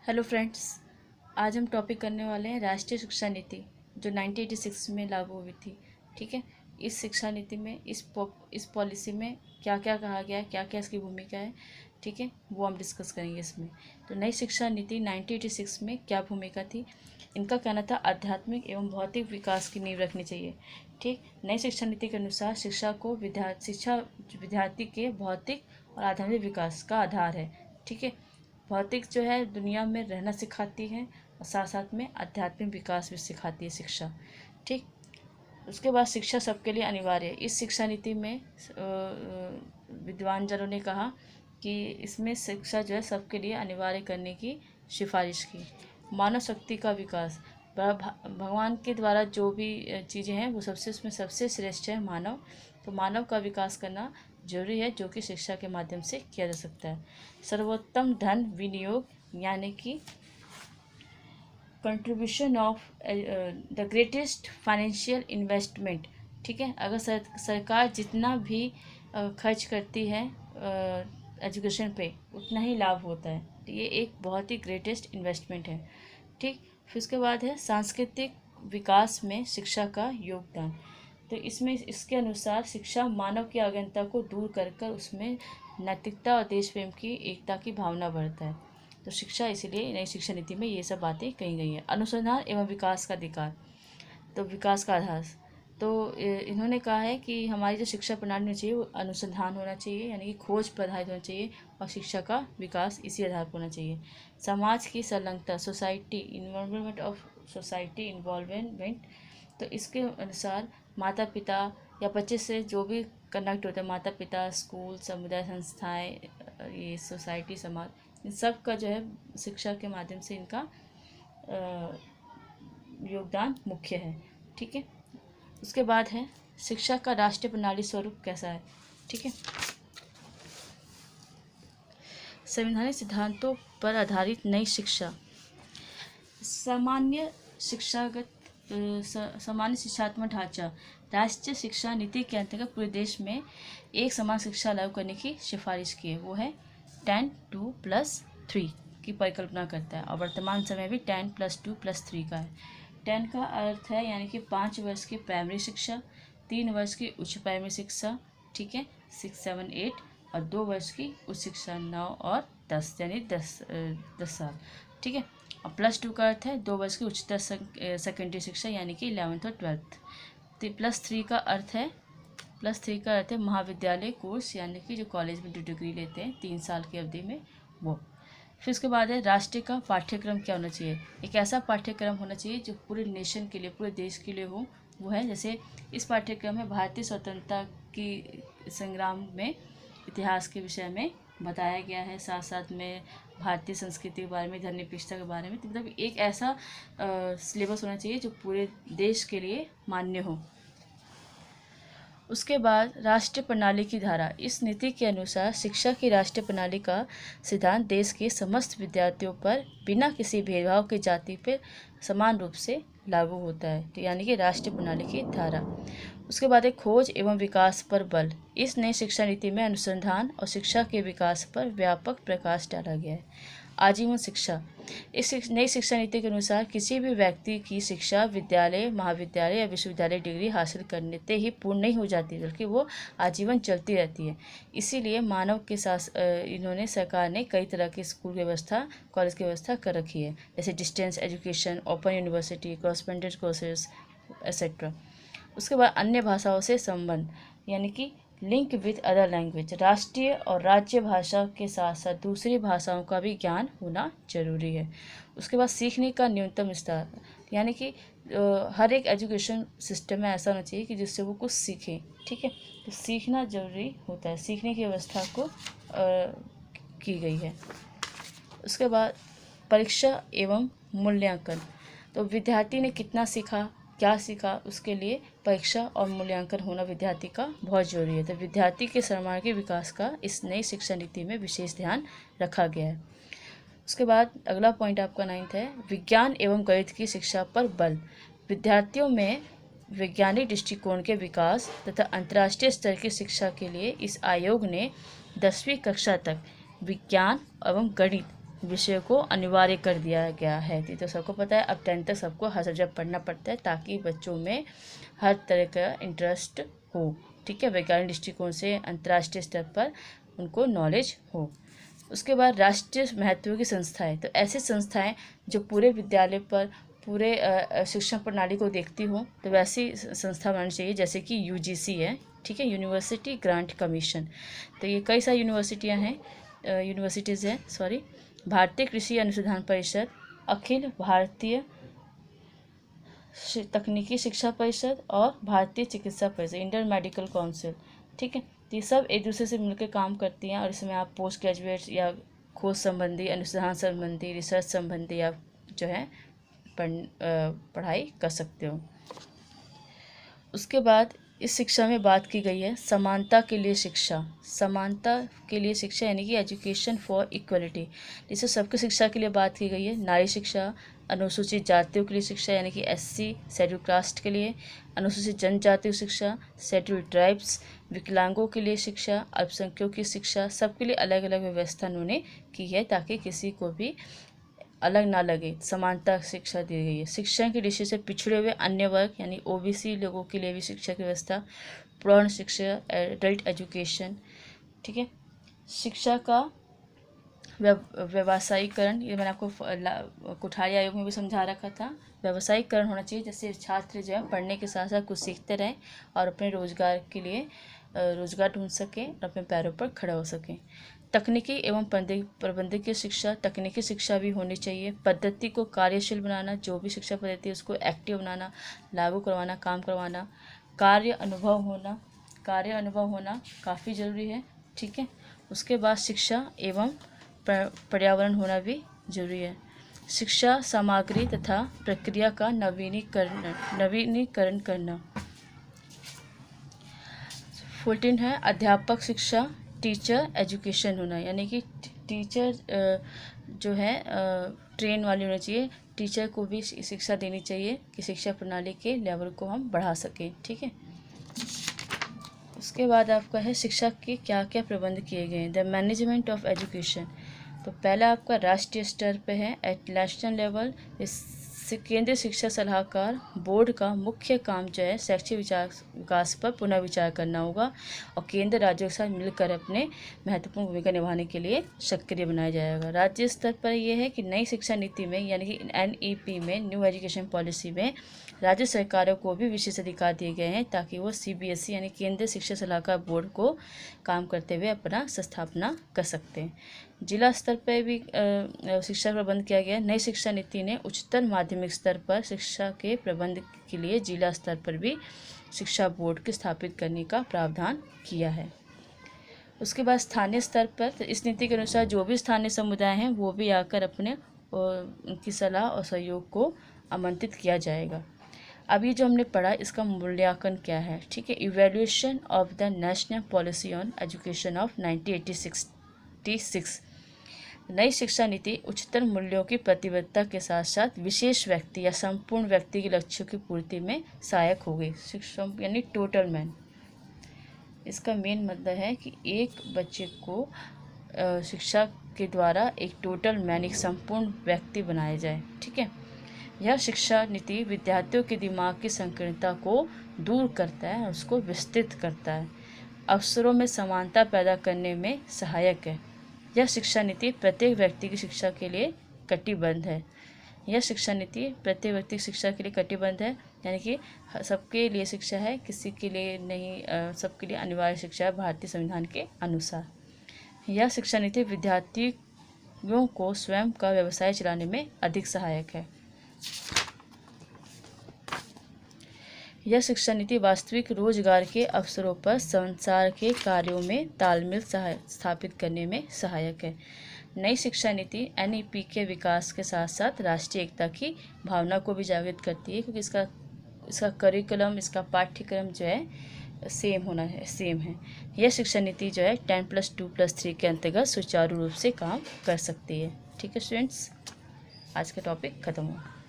Hello friends, आज हम topic करने वाले हैं राष्ट्रीय शिक्षा नीति जो 1986 में लागू हुई थी। ठीक है, इस शिक्षा नीति में इस पॉलिसी में क्या क्या कहा गया है, क्या क्या इसकी भूमिका है, ठीक है, वो हम डिस्कस करेंगे इसमें। तो नई शिक्षा नीति 1986 में क्या भूमिका थी। इनका कहना था आध्यात्मिक एवं भौतिक विकास की नींव रखनी चाहिए। ठीक, नई शिक्षा नीति के अनुसार शिक्षा विद्यार्थी के भौतिक और आध्यात्मिक विकास का आधार है। ठीक है, भौतिक जो है दुनिया में रहना सिखाती है और साथ साथ में आध्यात्मिक विकास भी सिखाती है शिक्षा। ठीक, उसके बाद शिक्षा सबके लिए अनिवार्य है। इस शिक्षा नीति में विद्वान जनों ने कहा कि इसमें शिक्षा जो है सबके लिए अनिवार्य करने की सिफारिश की। मानव शक्ति का विकास, भगवान के द्वारा जो भी चीज़ें हैं वो उसमें सबसे श्रेष्ठ है मानव। तो मानव का विकास करना जरूरी है, जो कि शिक्षा के माध्यम से किया जा सकता है। सर्वोत्तम धन विनियोग, यानी कि contribution of the greatest financial investment. ठीक है, अगर सरकार जितना भी खर्च करती है एजुकेशन पे, उतना ही लाभ होता है। तो ये एक बहुत ही ग्रेटेस्ट इन्वेस्टमेंट है। ठीक, फिर उसके बाद है सांस्कृतिक विकास में शिक्षा का योगदान। तो इसमें इसके अनुसार शिक्षा मानव की अज्ञानता को दूर कर उसमें नैतिकता और देश प्रेम की एकता की भावना बढ़ता है। तो शिक्षा, इसीलिए नई शिक्षा नीति में ये सब बातें कही गई हैं। अनुसंधान एवं विकास का अधिकार, तो विकास का आधार। तो इन्होंने कहा है कि हमारी जो शिक्षा प्रणाली होनी चाहिए वो अनुसंधान होना चाहिए, यानी कि खोज पर आधारित होना चाहिए, और शिक्षा का विकास इसी आधार पर होना चाहिए। समाज की संलग्नता, society involvement of society involvement. तो इसके अनुसार माता पिता या बच्चे से जो भी कनेक्ट होता है, माता पिता, स्कूल, समुदाय संस्थाएं, ये सोसाइटी, समाज, इन सब का जो है शिक्षा के माध्यम से इनका योगदान मुख्य है। ठीक है, उसके बाद है शिक्षा का राष्ट्रीय प्रणाली स्वरूप कैसा है। ठीक है, संवैधानिक सिद्धांतों पर आधारित नई शिक्षा, सामान्य शिक्षात्मक ढांचा। राष्ट्रीय शिक्षा नीति के अंतर्गत पूरे देश में एक समान शिक्षा लागू करने की सिफारिश की है। वो है 10-2+3 की परिकल्पना करता है, और वर्तमान समय भी 10+2+3 का है। 10 का अर्थ है यानी कि 5 वर्ष की प्राइमरी शिक्षा, 3 वर्ष की उच्च प्राइमरी शिक्षा, ठीक है, 6, 7, 8, और 2 वर्ष की उच्च शिक्षा 9 और 10, यानी 10 साल। ठीक है, और +2 का अर्थ है 2 वर्ष की उच्चतर सेकेंडरी शिक्षा, यानी कि 11th और 12th। तो +3 का अर्थ है महाविद्यालय कोर्स, यानी कि जो कॉलेज में जो डिग्री लेते हैं 3 साल की अवधि में, वो। फिर उसके बाद है राष्ट्रीय का पाठ्यक्रम क्या होना चाहिए। एक ऐसा पाठ्यक्रम होना चाहिए जो पूरे नेशन के लिए, पूरे देश के लिए हो। वो है, जैसे इस पाठ्यक्रम में भारतीय स्वतंत्रता की संग्राम में इतिहास के विषय में बताया गया है, साथ साथ में भारतीय संस्कृति के बारे में, धर्मनिरपेक्षता के बारे में। तो मतलब एक ऐसा सिलेबस होना चाहिए जो पूरे देश के लिए मान्य हो। उसके बाद राष्ट्रीय प्रणाली की धारा। इस नीति के अनुसार शिक्षा की राष्ट्रीय प्रणाली का सिद्धांत देश के समस्त विद्यार्थियों पर बिना किसी भेदभाव की जाति पर समान रूप से लागू होता है, तो यानी कि राष्ट्रीय प्रणाली की धारा। उसके बाद एक खोज एवं विकास पर बल। इस नई शिक्षा नीति में अनुसंधान और शिक्षा के विकास पर व्यापक प्रकाश डाला गया है। आजीवन शिक्षा। इस नई शिक्षा नीति के अनुसार किसी भी व्यक्ति की शिक्षा विद्यालय, महाविद्यालय या विश्वविद्यालय डिग्री हासिल करने ही पूर्ण नहीं हो जाती, बल्कि वो आजीवन चलती रहती है। इसीलिए मानव के साथ इन्होंने, सरकार ने कई तरह की स्कूल व्यवस्था, कॉलेज की व्यवस्था कर रखी है, जैसे distance education, open university, correspondence courses etcetera. उसके बाद अन्य भाषाओं से संबंध, यानी कि लिंक विद अदर लैंग्वेज। राष्ट्रीय और राज्य भाषा के साथ साथ दूसरी भाषाओं का भी ज्ञान होना जरूरी है। उसके बाद सीखने का न्यूनतम स्तर, यानी कि हर एक एजुकेशन सिस्टम में ऐसा होना चाहिए कि जिससे वो कुछ सीखें। ठीक है, तो सीखना जरूरी होता है, सीखने की व्यवस्था को की गई है। उसके बाद परीक्षा एवं मूल्यांकन। तो विद्यार्थी ने कितना सीखा, क्या सीखा, उसके लिए परीक्षा और मूल्यांकन होना विद्यार्थी का बहुत जरूरी है। तो विद्यार्थी के सर्वमान्य विकास का इस नई शिक्षा नीति में विशेष ध्यान रखा गया है। उसके बाद अगला पॉइंट आपका 9th है विज्ञान एवं गणित की शिक्षा पर बल। विद्यार्थियों में वैज्ञानिक दृष्टिकोण के विकास तथा अंतर्राष्ट्रीय स्तर की शिक्षा के लिए इस आयोग ने 10वीं कक्षा तक विज्ञान एवं गणित विषयों को अनिवार्य कर दिया गया है। तो सबको पता है अब 10th तक सबको हर सब्जेक्ट पढ़ना पड़ता है ताकि बच्चों में हर तरह का इंटरेस्ट हो, ठीक है, वैज्ञानिक दृष्टिकोण से अंतर्राष्ट्रीय स्तर पर उनको नॉलेज हो। उसके बाद राष्ट्रीय महत्व की संस्थाएं, तो ऐसी संस्थाएं जो पूरे विद्यालय पर पूरे शिक्षा प्रणाली को देखती हो, तो वैसी संस्था बनानी चाहिए, जैसे कि यूजीसी है, ठीक है, यूनिवर्सिटी ग्रांट कमीशन। तो ये कई सारी यूनिवर्सिटीज़ हैं, सॉरी, भारतीय कृषि अनुसंधान परिषद, अखिल भारतीय तकनीकी शिक्षा परिषद और भारतीय चिकित्सा परिषद, इंडियन मेडिकल काउंसिल, ठीक है। तो ये सब एक दूसरे से मिलकर काम करती हैं और इसमें आप पोस्ट ग्रेजुएट या खोज संबंधी, अनुसंधान संबंधी, रिसर्च संबंधी आप जो है पढ़ाई कर सकते हो। उसके बाद इस शिक्षा में बात की गई है समानता के लिए शिक्षा। समानता के लिए शिक्षा यानी कि एजुकेशन फॉर इक्वलिटी, जिससे सबकी शिक्षा के लिए बात की गई है। नारी शिक्षा, अनुसूचित जातियों के लिए शिक्षा यानी कि एससी शेड्यूल कास्ट के लिए, अनुसूचित जनजातियों शिक्षा, शेड्यूल ट्राइब्स, विकलांगों के लिए शिक्षा, अल्पसंख्यकों की शिक्षा, सबके लिए अलग अलग व्यवस्था उन्होंने की है ताकि किसी को भी अलग ना लगे, समानता शिक्षा दी गई है। शिक्षा की दृष्टि से पिछड़े हुए अन्य वर्ग यानी ओबीसी लोगों के लिए भी शिक्षा की व्यवस्था, प्रौढ़ शिक्षा, एडल्ट एजुकेशन, ठीक है। शिक्षा का व्यावसायीकरण, ये मैंने आपको कोठारी आयोग में भी समझा रखा था। व्यावसायीकरण होना चाहिए, जैसे छात्र जो है पढ़ने के साथ साथ कुछ सीखते रहें और अपने रोजगार के लिए रोजगार ढूंढ सकें और अपने पैरों पर खड़ा हो सकें। तकनीकी एवं प्रबंधकीय शिक्षा, तकनीकी शिक्षा भी होनी चाहिए। पद्धति को कार्यशील बनाना, जो भी शिक्षा पद्धति है उसको एक्टिव बनाना, लागू करवाना, काम करवाना। कार्य अनुभव होना काफ़ी ज़रूरी है, ठीक है। उसके बाद शिक्षा एवं पर्यावरण होना भी जरूरी है। शिक्षा सामग्री तथा प्रक्रिया का नवीनीकरण करना। 14 है अध्यापक शिक्षा, टीचर एजुकेशन होना, यानी कि टीचर जो है ट्रेन वाली होनी चाहिए। टीचर को भी शिक्षा देनी चाहिए कि शिक्षा प्रणाली के लेवल को हम बढ़ा सकें, ठीक है। उसके बाद आपका है शिक्षा के क्या क्या प्रबंध किए गए हैं। द मैनेजमेंट ऑफ एजुकेशन, तो पहला आपका राष्ट्रीय स्तर पे है, एट नेशनल लेवल। इस केंद्रीय शिक्षा सलाहकार बोर्ड का मुख्य काम जो है शैक्षिक विकास पर पुनः विचार करना होगा और केंद्र राज्यों के साथ मिलकर अपने महत्वपूर्ण भूमिका निभाने के लिए सक्रिय बनाया जाएगा। राज्य स्तर पर यह है कि नई शिक्षा नीति में यानी कि NEP में, न्यू एजुकेशन पॉलिसी में, राज्य सरकारों को भी विशेष अधिकार दिए गए हैं ताकि वो CBSE यानी केंद्रीय शिक्षा सलाहकार बोर्ड को काम करते हुए अपना स्थापना कर सकते हैं। जिला स्तर पर भी शिक्षा प्रबंध किया गया। नई शिक्षा नीति ने उच्चतर माध्यमिक स्तर पर शिक्षा के प्रबंध के लिए जिला स्तर पर भी शिक्षा बोर्ड के स्थापित करने का प्रावधान किया है। उसके बाद स्थानीय स्तर पर इस नीति के अनुसार जो भी स्थानीय समुदाय हैं वो भी आकर अपने उनकी सलाह और सहयोग को आमंत्रित किया जाएगा। अब ये जो हमने पढ़ा इसका मूल्यांकन क्या है, ठीक है। Evaluation of the national policy on education of 1986। नई शिक्षा नीति उच्चतर मूल्यों की प्रतिबद्धता के साथ साथ विशेष व्यक्ति या संपूर्ण व्यक्ति के लक्ष्यों की पूर्ति में सहायक होगी। शिक्षा यानी टोटल मैन, इसका मेन मतलब है कि एक बच्चे को शिक्षा के द्वारा एक टोटल मैन, एक संपूर्ण व्यक्ति बनाया जाए, ठीक है। यह शिक्षा नीति विद्यार्थियों के दिमाग की संकीर्णता को दूर करता है और उसको विस्तृत करता है, अवसरों में समानता पैदा करने में सहायक है। यह शिक्षा नीति प्रत्येक व्यक्ति की शिक्षा के लिए कटिबद्ध है। यह शिक्षा नीति प्रत्येक व्यक्ति की शिक्षा के लिए कटिबद्ध है, यानी कि सबके लिए शिक्षा है, किसी के लिए नहीं, सबके लिए अनिवार्य शिक्षा है भारतीय संविधान के अनुसार। यह शिक्षा नीति विद्यार्थियों को स्वयं का व्यवसाय चलाने में अधिक सहायक है। यह शिक्षा नीति वास्तविक रोजगार के अवसरों पर संसार के कार्यों में तालमेल स्थापित करने में सहायक है। नई शिक्षा नीति NEP के विकास के साथ साथ राष्ट्रीय एकता की भावना को भी जागृत करती है, क्योंकि इसका करिकुलम, इसका पाठ्यक्रम जो है सेम है। यह शिक्षा नीति जो है 10+2+3 के अंतर्गत सुचारू रूप से काम कर सकती है, ठीक है स्टूडेंट्स। आज का टॉपिक खत्म हुआ।